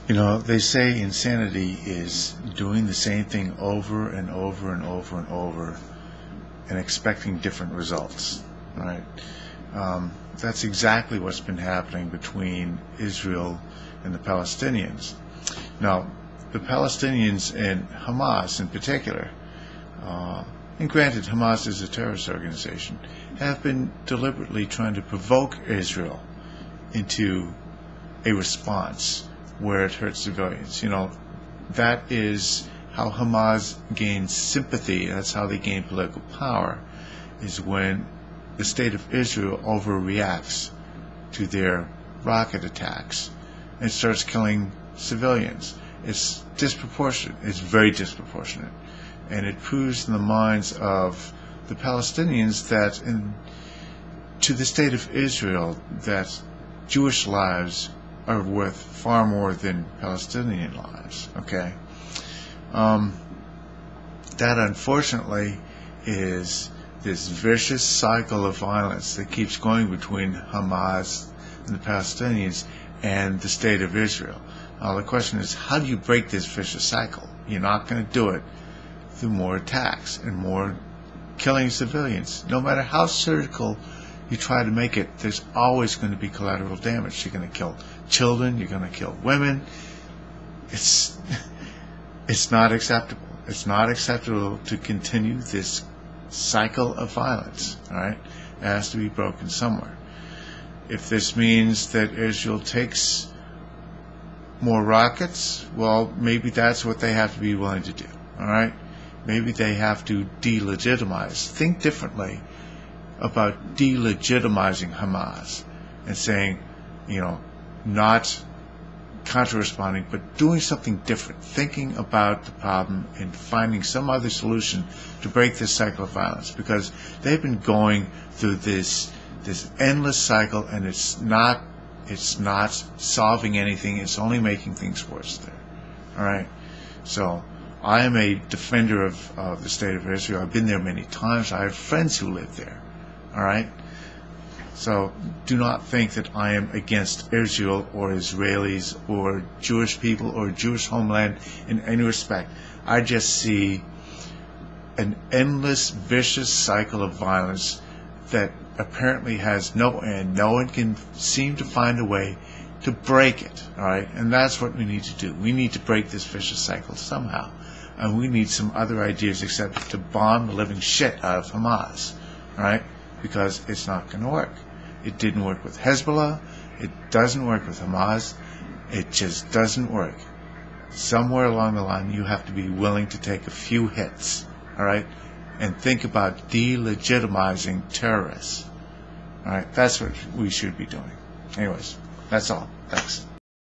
You know, they say insanity is doing the same thing over and over and over and over and expecting different results, right? That's exactly what's been happening between Israel and the Palestinians. Now, the Palestinians and Hamas in particular, and granted Hamas is a terrorist organization, have been deliberately trying to provoke Israel into a response where it hurts civilians. You know, that is how Hamas gains sympathy. That's how they gain political power, is when the state of Israel overreacts to their rocket attacks and starts killing civilians. It's disproportionate. It's very disproportionate. And it proves in the minds of the Palestinians that to the state of Israel that Jewish lives are worth far more than Palestinian lives, okay? That unfortunately is this vicious cycle of violence that keeps going between Hamas and the Palestinians and the state of Israel. Now the question is, how do you break this vicious cycle? You're not going to do it through more attacks and more killing civilians. No matter how surgical you try to make it, there's always going to be collateral damage. You're going to kill children, you're going to kill women. It's not acceptable. It's not acceptable to continue this cycle of violence, all right? It has to be broken somewhere. If this means that Israel takes more rockets, well, maybe that's what they have to be willing to do, all right? Maybe they have to delegitimize. Think differently about delegitimizing Hamas and saying, you know, not counter-responding, but doing something different, thinking about the problem and finding some other solution to break this cycle of violence, because they've been going through this endless cycle, and it's not solving anything. It's only making things worse there. All right. So I am a defender of the state of Israel. I've been there many times. I have friends who live there. All right. So do not think that I am against Israel or Israelis or Jewish people or Jewish homeland in any respect. I just see an endless, vicious cycle of violence that apparently has no end. No one can seem to find a way to break it. All right, and that's what we need to do. We need to break this vicious cycle somehow, and we need some other ideas except to bomb the living shit out of Hamas. All right, because it's not going to work. It didn't work with Hezbollah. It doesn't work with Hamas. It just doesn't work. Somewhere along the line, you have to be willing to take a few hits, all right, and think about delegitimizing terrorists. All right, that's what we should be doing. Anyways, that's all. Thanks.